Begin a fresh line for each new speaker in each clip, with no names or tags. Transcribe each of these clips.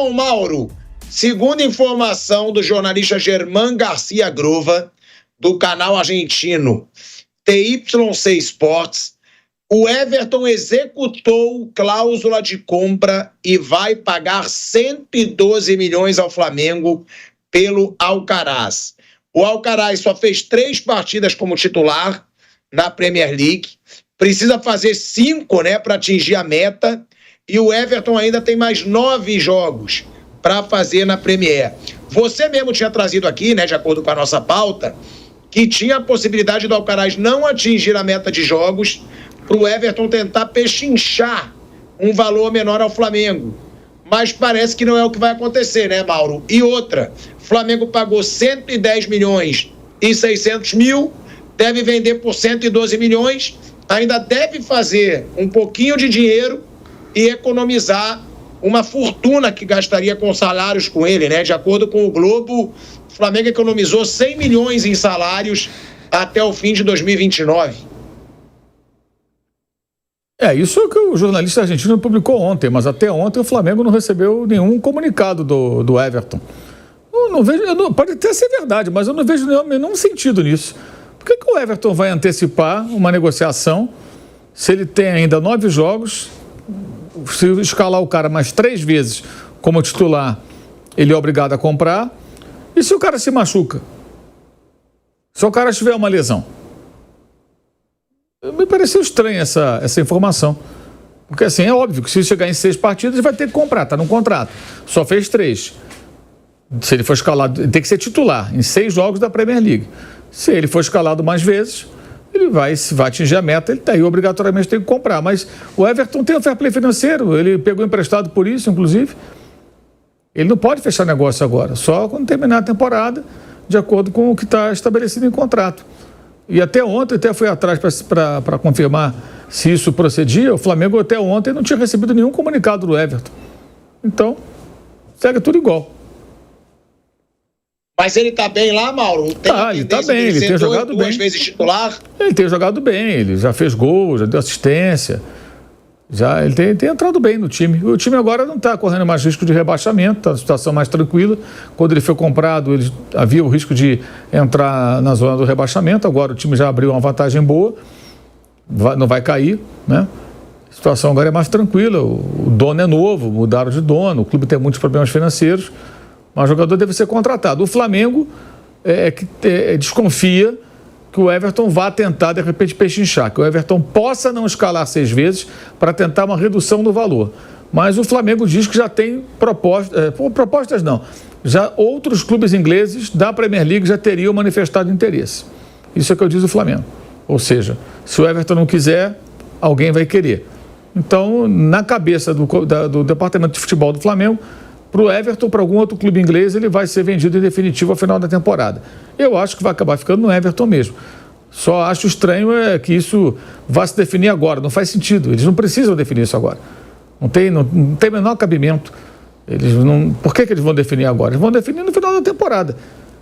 Bom, Mauro, segundo informação do jornalista Germán Garcia Grova, do canal argentino TYC Sports, o Everton executou cláusula de compra e vai pagar 112 milhões ao Flamengo pelo Alcaraz. O Alcaraz só fez 3 partidas como titular na Premier League, precisa fazer 5, né, para atingir a meta, e o Everton ainda tem mais 9 jogos para fazer na Premier. Você mesmo tinha trazido aqui, né, de acordo com a nossa pauta, que tinha a possibilidade do Alcaraz não atingir a meta de jogos para o Everton tentar pechinchar um valor menor ao Flamengo. Mas parece que não é o que vai acontecer, né, Mauro? E outra, o Flamengo pagou 110 milhões e 600 mil, deve vender por 112 milhões, ainda deve fazer um pouquinho de dinheiro e economizar uma fortuna que gastaria com salários com ele, né? De acordo com o Globo, o Flamengo economizou 100 milhões em salários até o fim de 2029.
Isso é o que o jornalista argentino publicou ontem, mas até ontem o Flamengo não recebeu nenhum comunicado do Everton. Pode até ser verdade, mas eu não vejo nenhum sentido nisso. Por que o Everton vai antecipar uma negociação se ele tem ainda 9 jogos, se escalar o cara mais 3 vezes como titular, ele é obrigado a comprar, e se o cara se machuca? Se o cara tiver uma lesão? Me pareceu estranha essa informação. Porque assim, é óbvio que se chegar em 6 partidas, ele vai ter que comprar, está no contrato. Só fez 3. Se ele for escalado, ele tem que ser titular em 6 jogos da Premier League. Se ele for escalado mais vezes, ele vai atingir a meta, ele daí obrigatoriamente tem que comprar. Mas o Everton tem o fair play financeiro, ele pegou emprestado por isso, inclusive. Ele não pode fechar negócio agora, só quando terminar a temporada, de acordo com o que está estabelecido em contrato. E até ontem, fui atrás para confirmar se isso procedia, o Flamengo até ontem não tinha recebido nenhum comunicado do Everton. Então, segue tudo igual.
Mas ele tá bem lá, Mauro?
Ele tá bem, ele tem jogado bem.
2 vezes titular?
Ele tem jogado bem, ele já fez gol, já deu assistência, ele tem entrado bem no time. O time agora não está correndo mais risco de rebaixamento, está numa situação mais tranquila. Quando ele foi comprado, havia o risco de entrar na zona do rebaixamento, agora o time já abriu uma vantagem boa, não vai cair, né? A situação agora é mais tranquila, o dono é novo, mudaram de dono, o clube tem muitos problemas financeiros, mas o jogador deve ser contratado. O Flamengo desconfia que o Everton vá tentar, de repente, pechinchar, que o Everton possa não escalar 6 vezes para tentar uma redução do valor. Mas o Flamengo diz que já tem propostas não, já outros clubes ingleses da Premier League já teriam manifestado interesse. Isso é o que eu diz o Flamengo. Ou seja, se o Everton não quiser, alguém vai querer. Então, na cabeça do departamento de futebol do Flamengo, para o Everton, para algum outro clube inglês, ele vai ser vendido em definitivo ao final da temporada. Eu acho que vai acabar ficando no Everton mesmo. Só acho estranho que isso vá se definir agora. Não faz sentido. Eles não precisam definir isso agora. Não tem o menor cabimento. Por que eles vão definir agora? Eles vão definir no final da temporada.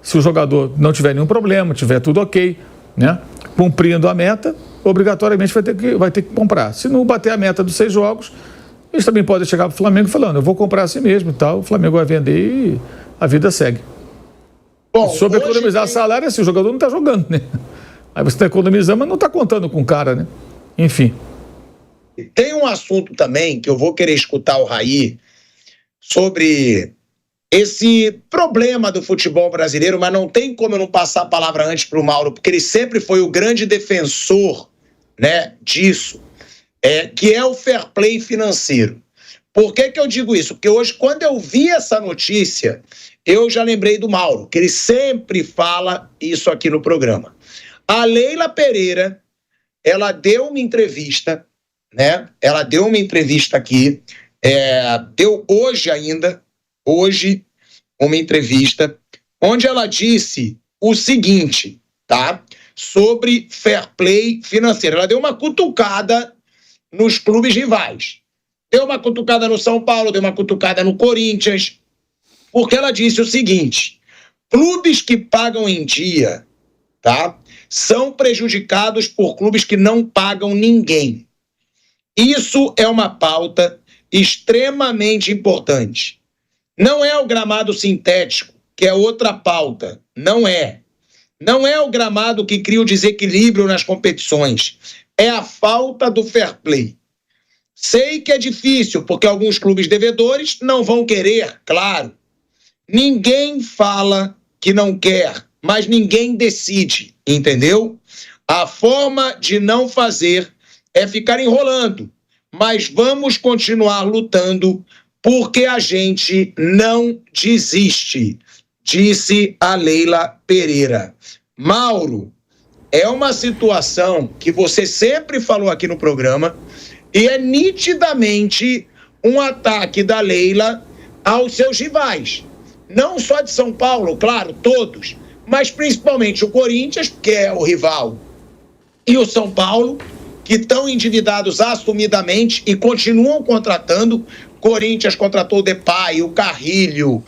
Se o jogador não tiver nenhum problema, tiver tudo ok, né? Cumprindo a meta, obrigatoriamente vai ter que comprar. Se não bater a meta dos 6 jogos, eles também podem chegar para o Flamengo falando, eu vou comprar assim mesmo e tal, o Flamengo vai vender e a vida segue. Bom, sobre economizar salário, assim, o jogador não está jogando, né? Aí você está economizando, mas não está contando com o cara, né? Enfim.
Tem um assunto também que eu vou querer escutar o Raí sobre esse problema do futebol brasileiro, mas não tem como eu não passar a palavra antes para o Mauro, porque ele sempre foi o grande defensor, né, disso. Que é o fair play financeiro. Por que eu digo isso? Porque hoje, quando eu vi essa notícia, eu já lembrei do Mauro, que ele sempre fala isso aqui no programa. A Leila Pereira, ela deu uma entrevista, né? Ela deu uma entrevista aqui, deu hoje, uma entrevista, onde ela disse o seguinte, tá? Sobre fair play financeiro. Ela deu uma cutucada nos clubes rivais. Deu uma cutucada no São Paulo, deu uma cutucada no Corinthians, porque ela disse o seguinte: clubes que pagam em dia, tá, são prejudicados por clubes que não pagam ninguém. Isso é uma pauta extremamente importante. Não é o gramado sintético, que é outra pauta. Não é. Não é o gramado que cria o desequilíbrio nas competições. É a falta do fair play. Sei que é difícil, porque alguns clubes devedores não vão querer, claro. Ninguém fala que não quer, mas ninguém decide, entendeu? A forma de não fazer é ficar enrolando, mas vamos continuar lutando porque a gente não desiste, disse a Leila Pereira. Mauro, é uma situação que você sempre falou aqui no programa e é nitidamente um ataque da Leila aos seus rivais. Não só de São Paulo, claro, todos, mas principalmente o Corinthians, que é o rival, e o São Paulo, que estão endividados assumidamente e continuam contratando. Corinthians contratou o Depay, o Carrilho,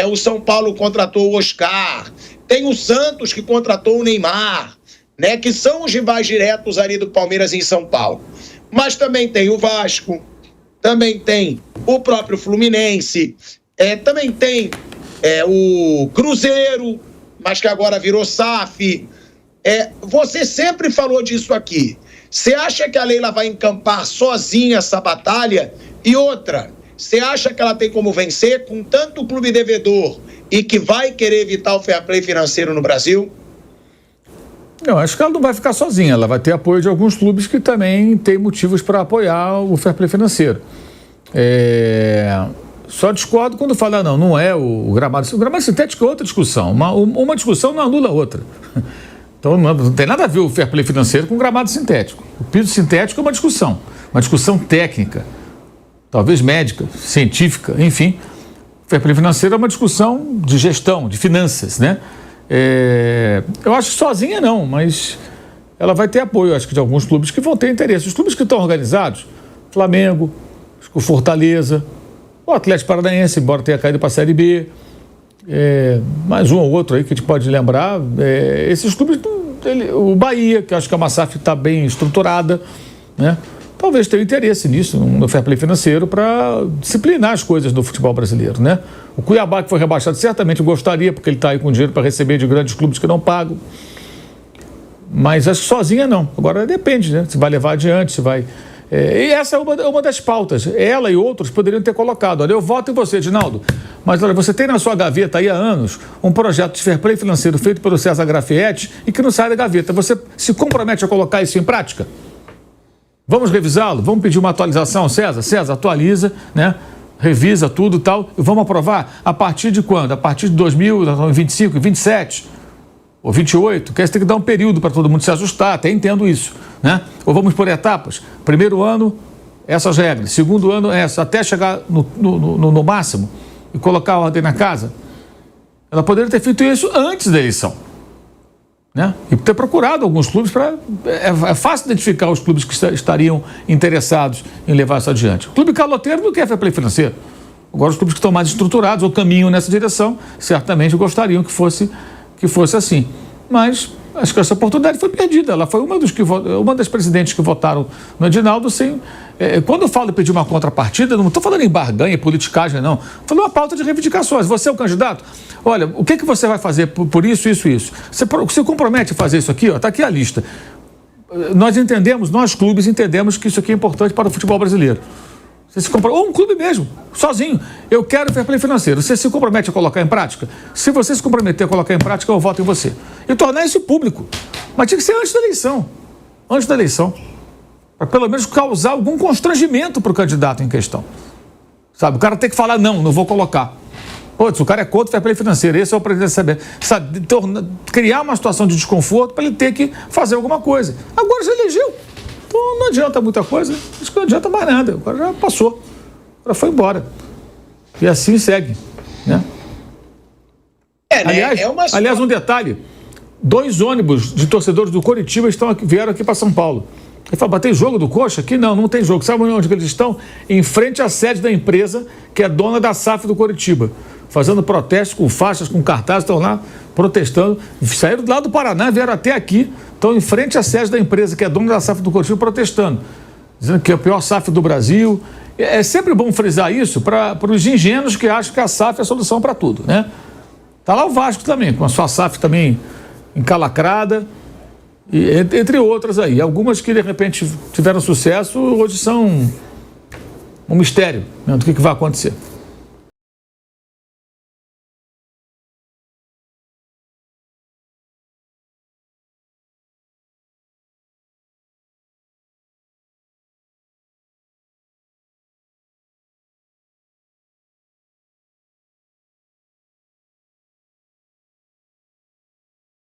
o São Paulo contratou o Oscar, tem o Santos que contratou o Neymar, né, que são os rivais diretos ali do Palmeiras em São Paulo. Mas também tem o Vasco, também tem o próprio Fluminense, também tem o Cruzeiro, mas que agora virou SAF. Você sempre falou disso aqui. Você acha que a Leila vai encampar sozinha essa batalha? E outra, você acha que ela tem como vencer com tanto clube devedor e que vai querer evitar o fair play financeiro no Brasil?
Não, acho que ela não vai ficar sozinha. Ela vai ter apoio de alguns clubes que também têm motivos para apoiar o fair play financeiro. Só discordo quando fala, não é o gramado. O gramado sintético é outra discussão. Uma discussão não anula a outra. Então não tem nada a ver o fair play financeiro com o gramado sintético. O piso sintético é uma discussão técnica, talvez médica, científica, enfim. O fair play financeiro é uma discussão de gestão, de finanças, né? Eu acho que sozinha não, mas ela vai ter apoio, acho que de alguns clubes que vão ter interesse. Os clubes que estão organizados, Flamengo, o Fortaleza, o Atlético Paranaense, embora tenha caído para a Série B, mais um ou outro aí que a gente pode lembrar, esses clubes, o Bahia, que eu acho que a Massaf está bem estruturada, né? Talvez tenha interesse nisso, no fair play financeiro, para disciplinar as coisas do futebol brasileiro, né? O Cuiabá, que foi rebaixado, certamente gostaria, porque ele está aí com dinheiro para receber de grandes clubes que não pagam. Mas acho que sozinha não. Agora depende, né? Se vai levar adiante, se vai... E essa é uma das pautas. Ela e outros poderiam ter colocado. Olha, eu voto em você, Edinaldo. Mas olha, você tem na sua gaveta aí há anos um projeto de fair play financeiro feito pelo César Grafietti e que não sai da gaveta. Você se compromete a colocar isso em prática? Vamos revisá-lo? Vamos pedir uma atualização, César? César, atualiza, né? Revisa tudo e tal. E vamos aprovar a partir de quando? A partir de 2025, 27 ou 28? Porque você tem que dar um período para todo mundo se ajustar, até entendo isso, né? Ou vamos por etapas. Primeiro ano, essas regras. Segundo ano, essa. Até chegar no máximo e colocar a ordem na casa. Ela poderia ter feito isso antes da eleição, né? E ter procurado alguns clubes para... É fácil identificar os clubes que estariam interessados em levar isso adiante. O clube caloteiro não quer fair play financeiro. Agora, os clubes que estão mais estruturados ou caminham nessa direção, certamente gostariam que fosse assim. Mas acho que essa oportunidade foi perdida. Ela foi uma das presidentes que votaram no Edinaldo sem... quando eu falo de pedir uma contrapartida, não estou falando em barganha, politicagem, não. Estou falando uma pauta de reivindicações. Você é o candidato? Olha, o que você vai fazer por isso, isso, isso? Você compromete a fazer isso aqui? Está aqui a lista. Nós clubes entendemos que isso aqui é importante para o futebol brasileiro. Você se compromete, ou um clube mesmo, sozinho. Eu quero fair play financeiro. Você se compromete a colocar em prática? Se você se comprometer a colocar em prática, eu voto em você. E tornar isso público. Mas tinha que ser antes da eleição. Antes da eleição. Para pelo menos causar algum constrangimento para o candidato em questão. Sabe, o cara tem que falar, não vou colocar. Putz, o cara é contra o fair play financeiro, esse é o presidente da CBF. Sabe, criar uma situação de desconforto para ele ter que fazer alguma coisa. Agora já elegeu. Então não adianta muita coisa, acho que não adianta mais nada. Agora já passou. Agora foi embora. E assim segue, né? Aliás, um detalhe. 2 ônibus de torcedores do Coritiba vieram aqui para São Paulo. Ele falou, tem jogo do Coxa? Aqui não tem jogo. Sabe onde eles estão? Em frente à sede da empresa, que é dona da SAF do Coritiba. Fazendo protestos com faixas, com cartazes, estão lá protestando. Saíram lá do Paraná, vieram até aqui, estão em frente à sede da empresa, que é dona da SAF do Coritiba, protestando. Dizendo que é o pior SAF do Brasil É sempre bom frisar isso para os ingênuos que acham que a SAF é a solução para tudo, né? Tá lá o Vasco também, com a sua SAF também encalacrada, e, entre outras aí. Algumas que de repente tiveram sucesso, hoje são um mistério, né, do que vai acontecer.